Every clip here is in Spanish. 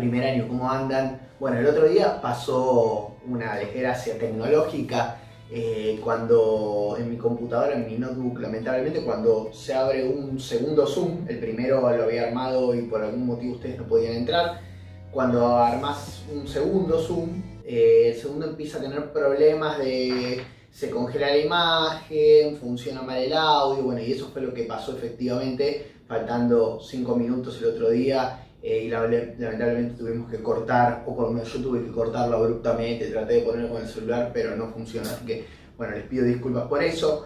primer año, ¿cómo andan? Bueno, el otro día pasó una desgracia tecnológica cuando en mi computadora, en mi notebook, lamentablemente, cuando se abre un segundo Zoom, el primero lo había armado y por algún motivo ustedes no podían entrar. Cuando armás un segundo Zoom, el segundo empieza a tener problemas de se congela la imagen, funciona mal el audio, bueno, y eso fue lo que pasó efectivamente, faltando 5 minutos el otro día, y lamentablemente tuvimos que cortar, o por lo menos yo tuve que cortarlo abruptamente, traté de ponerlo con el celular, pero no funciona, así que, bueno, les pido disculpas por eso.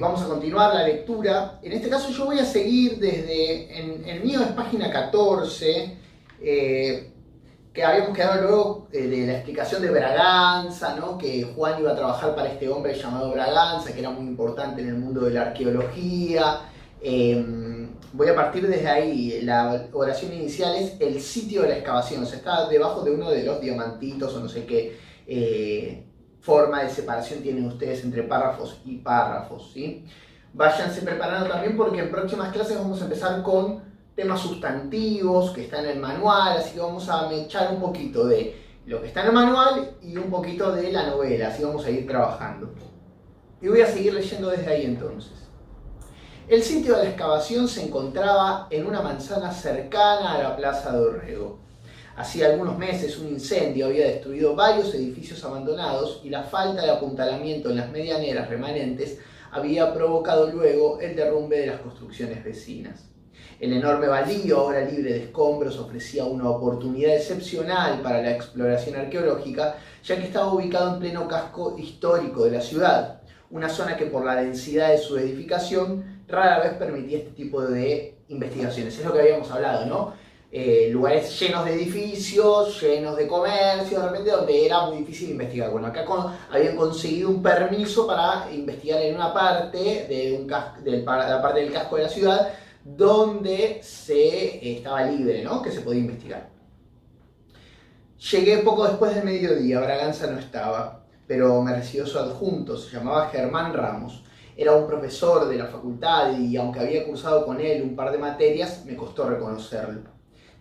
Vamos a continuar la lectura. En este caso yo voy a seguir desde, en el mío es página 14, que habíamos quedado luego de la explicación de Braganza, ¿no? Que Juan iba a trabajar para este hombre llamado Braganza, que era muy importante en el mundo de la arqueología. Voy a partir desde ahí. La oración inicial es el sitio de la excavación, o sea, está debajo de uno de los diamantitos o no sé qué forma de separación tienen ustedes entre párrafos y párrafos, ¿sí? Váyanse preparando también porque en próximas clases vamos a empezar con temas sustantivos que están en el manual, así que vamos a echar un poquito de lo que está en el manual y un poquito de la novela, así vamos a ir trabajando. Y voy a seguir leyendo desde ahí entonces. El sitio de la excavación se encontraba en una manzana cercana a la Plaza de Orrego. Hacía algunos meses un incendio había destruido varios edificios abandonados y la falta de apuntalamiento en las medianeras remanentes había provocado luego el derrumbe de las construcciones vecinas. El enorme baldío, ahora libre de escombros, ofrecía una oportunidad excepcional para la exploración arqueológica, ya que estaba ubicado en pleno casco histórico de la ciudad, una zona que por la densidad de su edificación rara vez permitía este tipo de investigaciones. Es lo que habíamos hablado, ¿no? Lugares llenos de edificios, llenos de comercio, de repente donde era muy difícil investigar. Bueno, acá habían conseguido un permiso para investigar en una parte de la parte del casco de la ciudad donde estaba libre, ¿no? Que se podía investigar. Llegué poco después del mediodía, Braganza no estaba, pero me recibió su adjunto, se llamaba Germán Ramos. Era un profesor de la facultad y aunque había cursado con él un par de materias, me costó reconocerlo.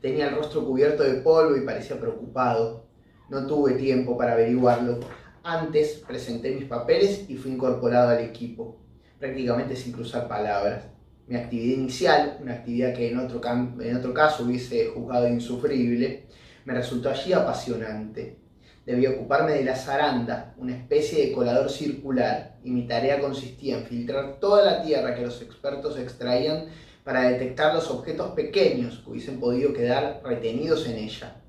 Tenía el rostro cubierto de polvo y parecía preocupado. No tuve tiempo para averiguarlo. Antes presenté mis papeles y fui incorporado al equipo, prácticamente sin cruzar palabras. Mi actividad inicial, una actividad que en otro caso hubiese juzgado insufrible, me resultó allí apasionante. Debía ocuparme de la zaranda, una especie de colador circular, y mi tarea consistía en filtrar toda la tierra que los expertos extraían para detectar los objetos pequeños que hubiesen podido quedar retenidos en ella.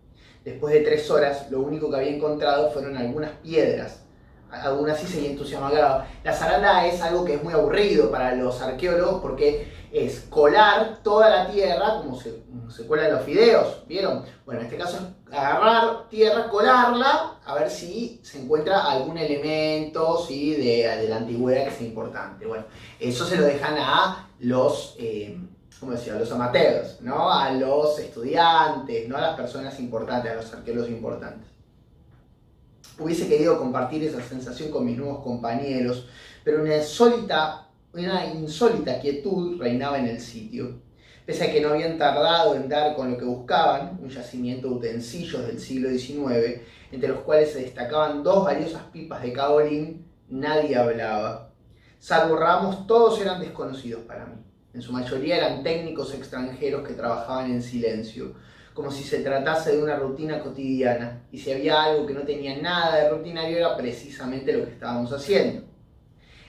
Después de 3 horas, lo único que había encontrado fueron algunas piedras. Aún así seguía entusiasmado. La zaranda es algo que es muy aburrido para los arqueólogos porque es colar toda la tierra como se cuelan los fideos, ¿vieron? Bueno, en este caso es agarrar tierra, colarla, a ver si se encuentra algún elemento, ¿sí? de la antigüedad que sea importante. Bueno, eso se lo dejan a los, ¿cómo decía? A los amateurs, ¿no? A los estudiantes, no a las personas importantes, a los arqueólogos importantes. Hubiese querido compartir esa sensación con mis nuevos compañeros, pero una insólita quietud reinaba en el sitio. Pese a que no habían tardado en dar con lo que buscaban, un yacimiento de utensilios del siglo XIX, entre los cuales se destacaban 2 valiosas pipas de caolín, nadie hablaba. Salvo Ramos, todos eran desconocidos para mí. En su mayoría eran técnicos extranjeros que trabajaban en silencio, como si se tratase de una rutina cotidiana, y si había algo que no tenía nada de rutinario era precisamente lo que estábamos haciendo.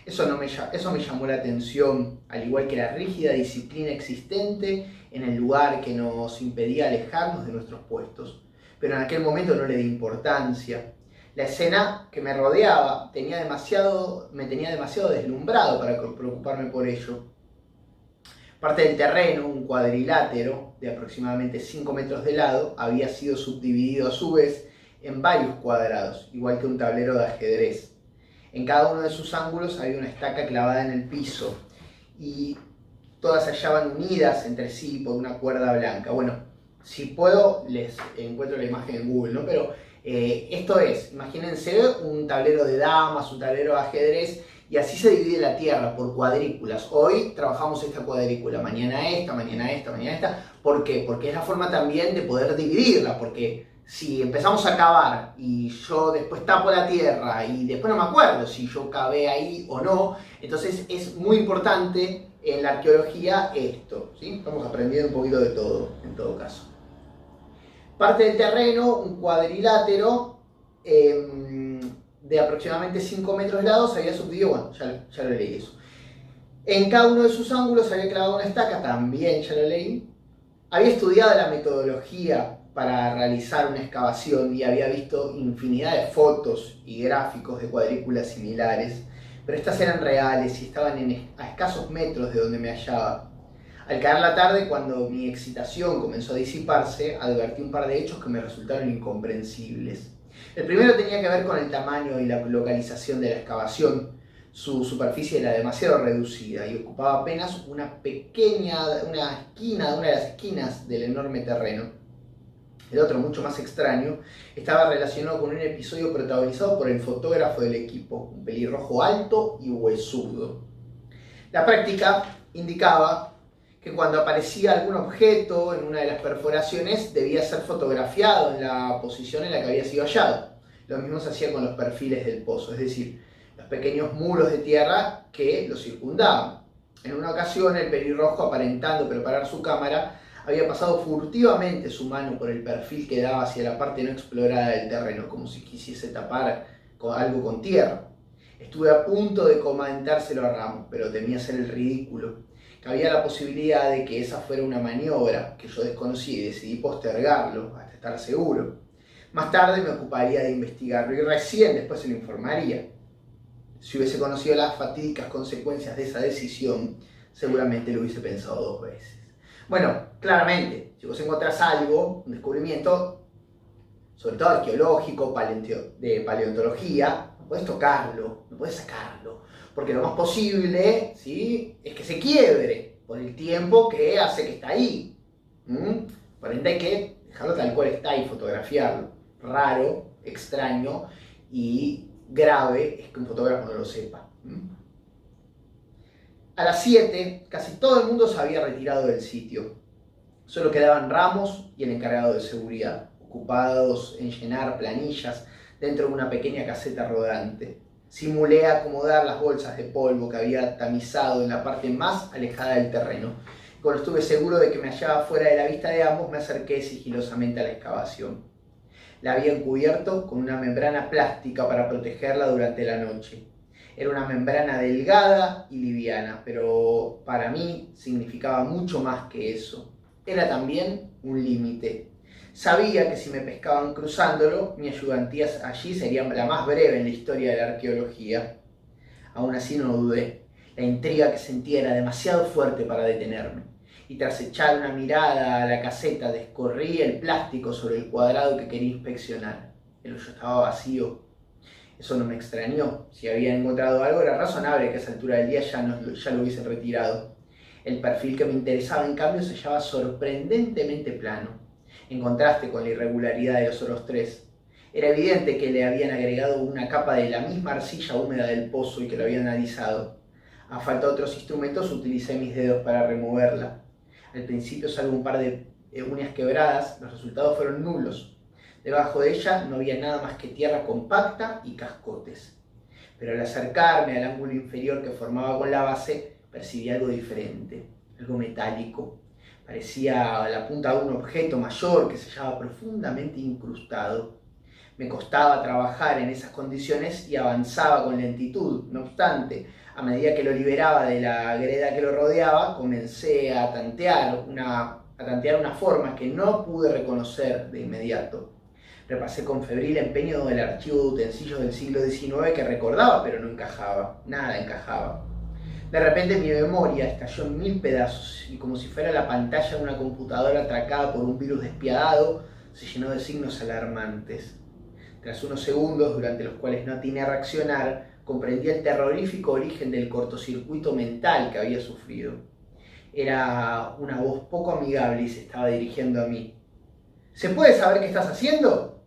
Eso me llamó la atención, al igual que la rígida disciplina existente en el lugar que nos impedía alejarnos de nuestros puestos. Pero en aquel momento no le di importancia. La escena que me rodeaba me tenía demasiado deslumbrado para preocuparme por ello. Parte del terreno, un cuadrilátero de aproximadamente 5 metros de lado, había sido subdividido a su vez en varios cuadrados, igual que un tablero de ajedrez. En cada uno de sus ángulos había una estaca clavada en el piso y todas se hallaban unidas entre sí por una cuerda blanca. Bueno, si puedo les encuentro la imagen en Google, ¿no? Pero esto es, imagínense un tablero de damas, un tablero de ajedrez Y así se divide la Tierra por cuadrículas. Hoy trabajamos esta cuadrícula, mañana esta, mañana esta, mañana esta. ¿Por qué? Porque es la forma también de poder dividirla, porque si empezamos a cavar y yo después tapo la Tierra y después no me acuerdo si yo cavé ahí o no, entonces es muy importante en la arqueología esto, ¿sí? Estamos aprendiendo un poquito de todo, en todo caso. Parte del terreno, un cuadrilátero de aproximadamente 5 metros de lado, se había subdividido, bueno, ya lo leí eso. En cada uno de sus ángulos se había clavado una estaca, también ya lo leí. Había estudiado la metodología para realizar una excavación y había visto infinidad de fotos y gráficos de cuadrículas similares, pero estas eran reales y estaban a escasos metros de donde me hallaba. Al caer la tarde, cuando mi excitación comenzó a disiparse, advertí un par de hechos que me resultaron incomprensibles. El primero tenía que ver con el tamaño y la localización de la excavación. Su superficie era demasiado reducida y ocupaba apenas una esquina de una de las esquinas del enorme terreno. El otro, mucho más extraño, estaba relacionado con un episodio protagonizado por el fotógrafo del equipo, un pelirrojo alto y huesudo. La práctica indicaba que cuando aparecía algún objeto en una de las perforaciones debía ser fotografiado en la posición en la que había sido hallado. Lo mismo se hacía con los perfiles del pozo, es decir, los pequeños muros de tierra que lo circundaban. En una ocasión el pelirrojo, aparentando preparar su cámara, había pasado furtivamente su mano por el perfil que daba hacia la parte no explorada del terreno, como si quisiese tapar algo con tierra. Estuve a punto de comentárselo a Ramos, pero temía hacer el ridículo. Había la posibilidad de que esa fuera una maniobra que yo desconocía y decidí postergarlo hasta estar seguro. Más tarde me ocuparía de investigarlo y recién después se lo informaría. Si hubiese conocido las fatídicas consecuencias de esa decisión, seguramente lo hubiese pensado 2 veces. Bueno, claramente, si vos encontrás algo, un descubrimiento, sobre todo arqueológico, de paleontología, no podés tocarlo, no podés sacarlo, porque lo más posible, ¿sí?, es que se quiebre por el tiempo que hace que está ahí. Por ende hay que dejarlo tal cual está y fotografiarlo. Raro, extraño y grave es que un fotógrafo no lo sepa. A las 7, casi todo el mundo se había retirado del sitio. Solo quedaban Ramos y el encargado de seguridad, ocupados en llenar planillas dentro de una pequeña caseta rodante. Simulé acomodar las bolsas de polvo que había tamizado en la parte más alejada del terreno. Cuando estuve seguro de que me hallaba fuera de la vista de ambos, me acerqué sigilosamente a la excavación. La habían cubierto con una membrana plástica para protegerla durante la noche. Era una membrana delgada y liviana, pero para mí significaba mucho más que eso. Era también un límite. Sabía que si me pescaban cruzándolo, mi ayudantía allí sería la más breve en la historia de la arqueología. Aún así no dudé. La intriga que sentía era demasiado fuerte para detenerme. Y tras echar una mirada a la caseta, descorrí el plástico sobre el cuadrado que quería inspeccionar. El hoyo estaba vacío. Eso no me extrañó. Si habían encontrado algo, era razonable que a esa altura del día ya lo hubiesen retirado. El perfil que me interesaba, en cambio, se hallaba sorprendentemente plano, en contraste con la irregularidad de los otros 3. Era evidente que le habían agregado una capa de la misma arcilla húmeda del pozo y que lo habían alisado. A falta de otros instrumentos, utilicé mis dedos para removerla. Al principio, salvo un par de uñas quebradas, los resultados fueron nulos. Debajo de ella no había nada más que tierra compacta y cascotes. Pero al acercarme al ángulo inferior que formaba con la base, percibí algo diferente, algo metálico. Parecía la punta de un objeto mayor que se hallaba profundamente incrustado. Me costaba trabajar en esas condiciones y avanzaba con lentitud. No obstante, a medida que lo liberaba de la greda que lo rodeaba, comencé a tantear una forma que no pude reconocer de inmediato. Repasé con febril empeño el archivo de utensilios del siglo XIX que recordaba, pero no encajaba. Nada encajaba. De repente mi memoria estalló en 1000 pedazos y, como si fuera la pantalla de una computadora atracada por un virus despiadado, se llenó de signos alarmantes. Tras unos segundos, durante los cuales no atiné a reaccionar, comprendí el terrorífico origen del cortocircuito mental que había sufrido. Era una voz poco amigable y se estaba dirigiendo a mí. ¿Se puede saber qué estás haciendo?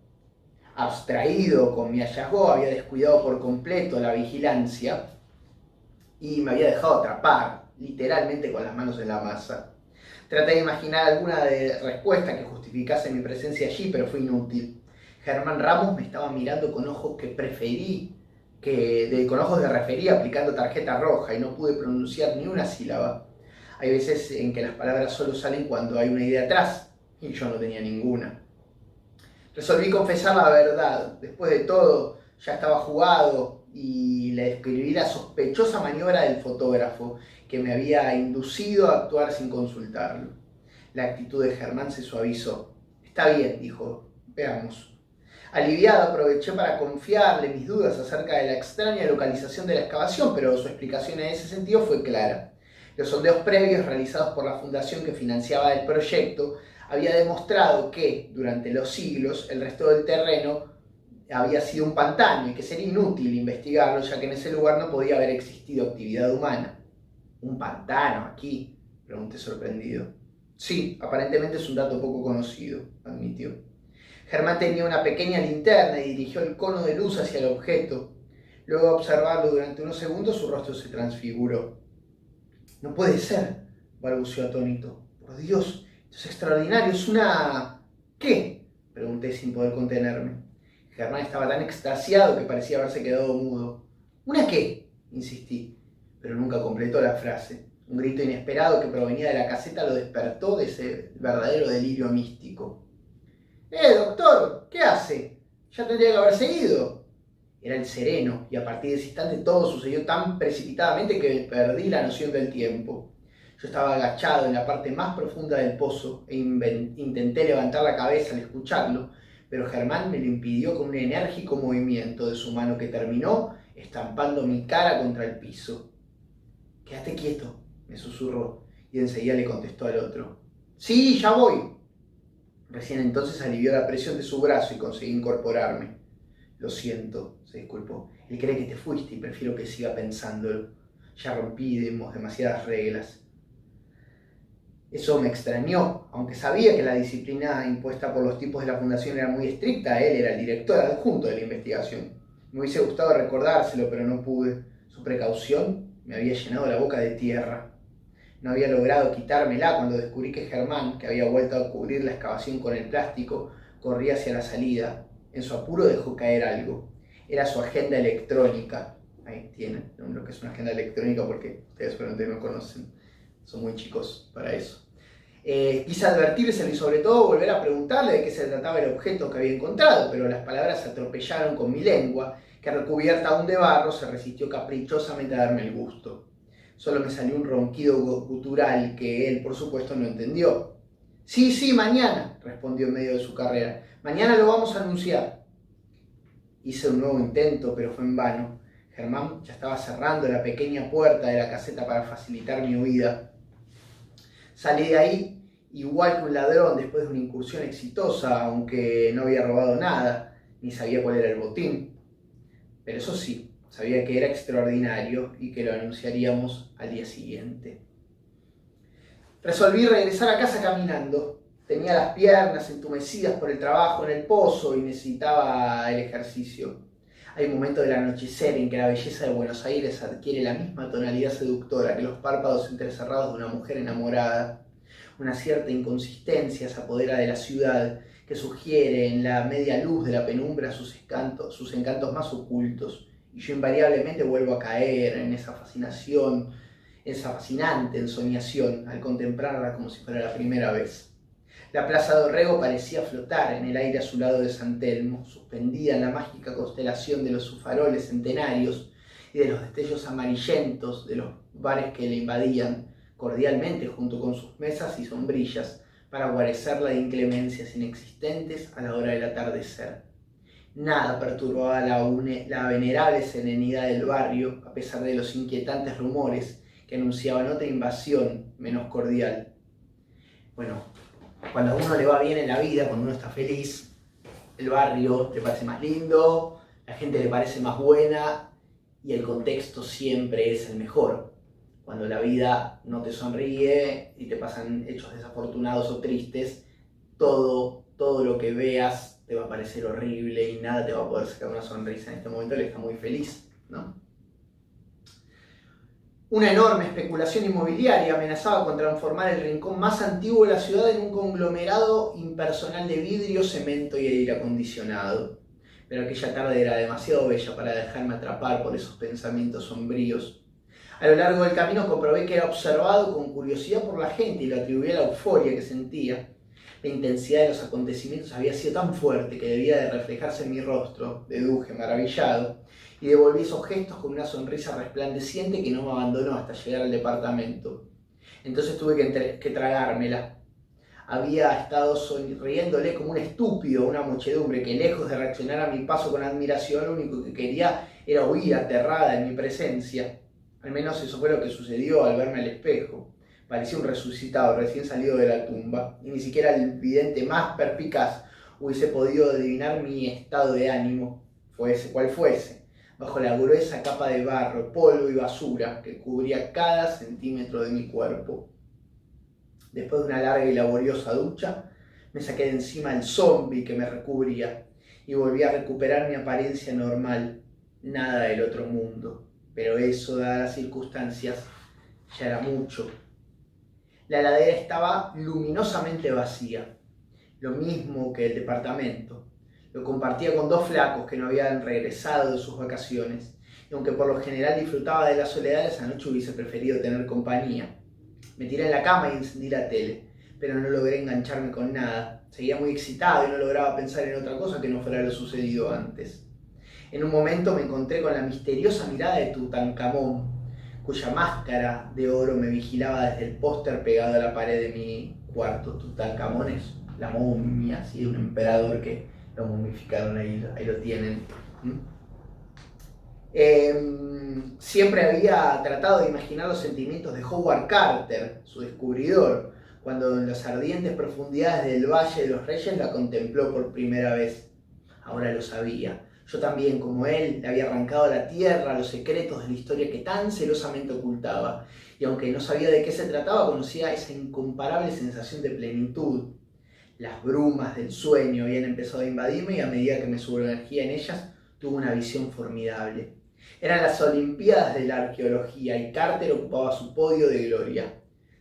Abstraído con mi hallazgo, había descuidado por completo la vigilancia. y me había dejado atrapar, literalmente con las manos en la masa. Traté de imaginar alguna respuesta que justificase mi presencia allí, pero fue inútil. Germán Ramos me estaba mirando con ojos con ojos de referí aplicando tarjeta roja y no pude pronunciar ni una sílaba. Hay veces en que las palabras solo salen cuando hay una idea atrás, y yo no tenía ninguna. Resolví confesar la verdad. Después de todo, ya estaba jugado y le describí la sospechosa maniobra del fotógrafo que me había inducido a actuar sin consultarlo. La actitud de Germán se suavizó. Está bien, dijo, veamos. Aliviado, aproveché para confiarle mis dudas acerca de la extraña localización de la excavación, pero su explicación en ese sentido fue clara. Los sondeos previos realizados por la fundación que financiaba el proyecto había demostrado que, durante los siglos, el resto del terreno había sido un pantano y que sería inútil investigarlo, ya que en ese lugar no podía haber existido actividad humana. ¿Un pantano aquí?, pregunté sorprendido. Sí, aparentemente es un dato poco conocido, admitió. Germán tenía una pequeña linterna y dirigió el cono de luz hacia el objeto. Luego de observarlo durante unos segundos, su rostro se transfiguró. No puede ser, balbuceó atónito. Por Dios, esto es extraordinario, es una... ¿Qué?, pregunté sin poder contenerme. Germán estaba tan extasiado que parecía haberse quedado mudo. ¿Una qué?, insistí, pero nunca completó la frase. Un grito inesperado que provenía de la caseta lo despertó de ese verdadero delirio místico. Doctor, ¿qué hace? Ya tendría que haberse ido. Era el sereno, y a partir de ese instante todo sucedió tan precipitadamente que perdí la noción del tiempo. Yo estaba agachado en la parte más profunda del pozo e intenté levantar la cabeza al escucharlo, pero Germán me lo impidió con un enérgico movimiento de su mano que terminó estampando mi cara contra el piso. «Quédate quieto», me susurró, y enseguida le contestó al otro. «Sí, ya voy». Recién entonces alivió la presión de su brazo y conseguí incorporarme. «Lo siento», se disculpó. «Él cree que te fuiste y prefiero que siga pensándolo. Ya rompí demasiadas reglas». Eso me extrañó, aunque sabía que la disciplina impuesta por los tipos de la fundación era muy estricta. Él era el director adjunto de la investigación. Me hubiese gustado recordárselo, pero no pude. Su precaución me había llenado la boca de tierra. No había logrado quitármela cuando descubrí que Germán, que había vuelto a cubrir la excavación con el plástico, corría hacia la salida. En su apuro dejó caer algo. Era su agenda electrónica. Ahí tienen lo que es una agenda electrónica, porque ustedes seguramente no conocen. Son muy chicos para eso. Quise advertírselo y sobre todo volver a preguntarle de qué se trataba el objeto que había encontrado, pero las palabras se atropellaron con mi lengua, que recubierta aún de barro se resistió caprichosamente a darme el gusto. Solo me salió un ronquido gutural que él, por supuesto, no entendió. Sí, mañana, respondió en medio de su carrera. Mañana lo vamos a anunciar. Hice un nuevo intento, pero fue en vano. Germán ya estaba cerrando la pequeña puerta de la caseta para facilitar mi huida. Salí de ahí igual que un ladrón después de una incursión exitosa, aunque no había robado nada, ni sabía cuál era el botín. Pero eso sí, sabía que era extraordinario y que lo anunciaríamos al día siguiente. Resolví regresar a casa caminando. Tenía las piernas entumecidas por el trabajo en el pozo y necesitaba el ejercicio. Hay momentos del anochecer en que la belleza de Buenos Aires adquiere la misma tonalidad seductora que los párpados entrecerrados de una mujer enamorada. Una cierta inconsistencia se apodera de la ciudad, que sugiere en la media luz de la penumbra sus encantos más ocultos, y yo invariablemente vuelvo a caer en esa fascinación, esa fascinante ensoñación, al contemplarla como si fuera la primera vez. La plaza de Orrego parecía flotar en el aire azulado de San Telmo, suspendida en la mágica constelación de los faroles centenarios y de los destellos amarillentos de los bares que le invadían cordialmente junto con sus mesas y sombrillas para guarecerla de inclemencias inexistentes a la hora del atardecer. Nada perturbaba la venerable serenidad del barrio, a pesar de los inquietantes rumores que anunciaban otra invasión menos cordial. Bueno, cuando a uno le va bien en la vida, cuando uno está feliz, el barrio le parece más lindo, la gente le parece más buena y el contexto siempre es el mejor. Cuando la vida no te sonríe y te pasan hechos desafortunados o tristes, todo lo que veas te va a parecer horrible y nada te va a poder sacar una sonrisa. En este momento él está muy feliz, ¿no? Una enorme especulación inmobiliaria amenazaba con transformar el rincón más antiguo de la ciudad en un conglomerado impersonal de vidrio, cemento y aire acondicionado. Pero aquella tarde era demasiado bella para dejarme atrapar por esos pensamientos sombríos. A lo largo del camino comprobé que era observado con curiosidad por la gente y lo atribuí a la euforia que sentía. La intensidad de los acontecimientos había sido tan fuerte que debía de reflejarse en mi rostro, deduje maravillado, y devolví esos gestos con una sonrisa resplandeciente que no me abandonó hasta llegar al departamento. Entonces tuve que tragármela. Había estado sonriéndole como un estúpido a una muchedumbre que, lejos de reaccionar a mi paso con admiración, lo único que quería era huir aterrada en mi presencia. Al menos eso fue lo que sucedió al verme al espejo. Parecía un resucitado recién salido de la tumba, y ni siquiera el vidente más perspicaz hubiese podido adivinar mi estado de ánimo, fuese cual fuese, bajo la gruesa capa de barro, polvo y basura que cubría cada centímetro de mi cuerpo. Después de una larga y laboriosa ducha, me saqué de encima el zombi que me recubría y volví a recuperar mi apariencia normal, nada del otro mundo. Pero eso, dadas las circunstancias, ya era mucho. La heladera estaba luminosamente vacía, lo mismo que el departamento. Lo compartía con dos flacos que no habían regresado de sus vacaciones, y aunque por lo general disfrutaba de la soledad, esa noche hubiese preferido tener compañía. Me tiré en la cama y encendí la tele, pero no logré engancharme con nada. Seguía muy excitado y no lograba pensar en otra cosa que no fuera lo sucedido antes. En un momento me encontré con la misteriosa mirada de Tutankamón, cuya máscara de oro me vigilaba desde el póster pegado a la pared de mi cuarto. Tutankamón es la momia, ¿sí? Un emperador que lo momificaron, ahí lo tienen. Siempre había tratado de imaginar los sentimientos de Howard Carter, su descubridor, cuando en las ardientes profundidades del Valle de los Reyes la contempló por primera vez. Ahora lo sabía. Yo también, como él, le había arrancado a la tierra los secretos de la historia que tan celosamente ocultaba, y aunque no sabía de qué se trataba, conocía esa incomparable sensación de plenitud. Las brumas del sueño habían empezado a invadirme y a medida que me sumergía en ellas, tuve una visión formidable. Eran las Olimpiadas de la Arqueología y Carter ocupaba su podio de gloria.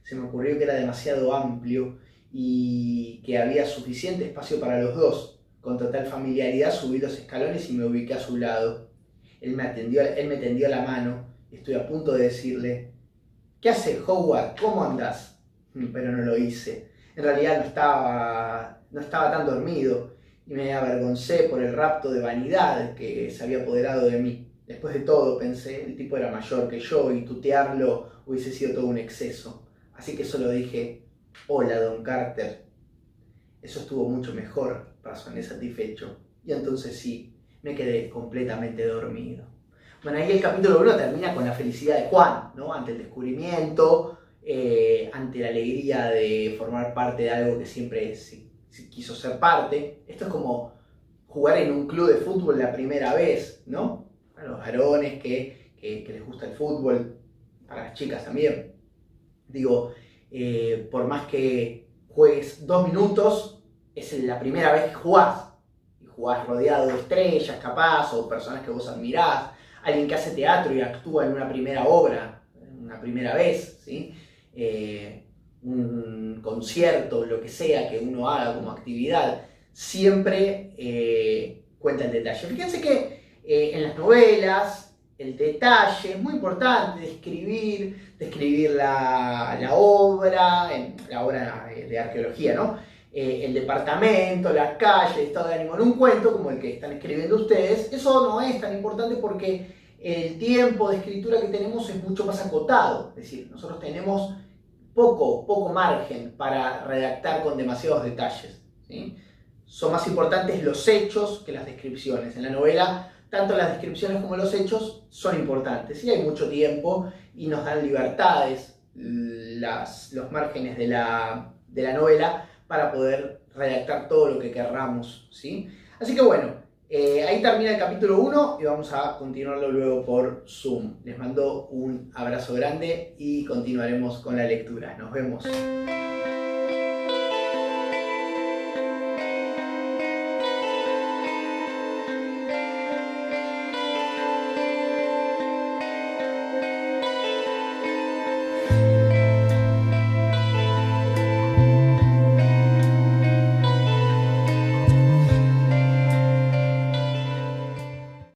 Se me ocurrió que era demasiado amplio y que había suficiente espacio para los dos. Con total familiaridad subí los escalones y me ubiqué a su lado. Él me tendió la mano y estuve a punto de decirle: ¿qué haces, Howard? ¿Cómo andás? Pero no lo hice. En realidad no estaba tan dormido y me avergoncé por el rapto de vanidad que se había apoderado de mí. Después de todo, pensé, el tipo era mayor que yo y tutearlo hubiese sido todo un exceso. Así que solo dije: hola, don Carter. Eso estuvo mucho mejor, razoné satisfecho. Y entonces sí, me quedé completamente dormido. Bueno, ahí el capítulo 1 termina con la felicidad de Juan, ¿no? Ante el descubrimiento, ante la alegría de formar parte de algo que siempre se quiso ser parte. Esto es como jugar en un club de fútbol la primera vez, ¿no? A los varones que les gusta el fútbol, para las chicas también. Digo, por más que juegues 2 minutos, es la primera vez que jugás. Y jugás rodeado de estrellas, capaz, o personas que vos admirás. Alguien que hace teatro y actúa en una primera obra, una primera vez, ¿sí? Un concierto, lo que sea que uno haga como actividad, siempre cuenta el detalle. Fíjense que en las novelas el detalle es muy importante, describir la obra de arqueología, ¿no? El departamento, la calle, el estado de ánimo en un cuento como el que están escribiendo ustedes. Eso no es tan importante porque el tiempo de escritura que tenemos es mucho más acotado. Es decir, nosotros tenemos poco margen para redactar con demasiados detalles, ¿sí? Son más importantes los hechos que las descripciones. En la novela, tanto las descripciones como los hechos son importantes. Sí, hay mucho tiempo y nos dan libertades los márgenes de la novela para poder redactar todo lo que querramos, ¿sí? Así que bueno, ahí termina el capítulo 1 y vamos a continuarlo luego por Zoom. Les mando un abrazo grande y continuaremos con la lectura. Nos vemos.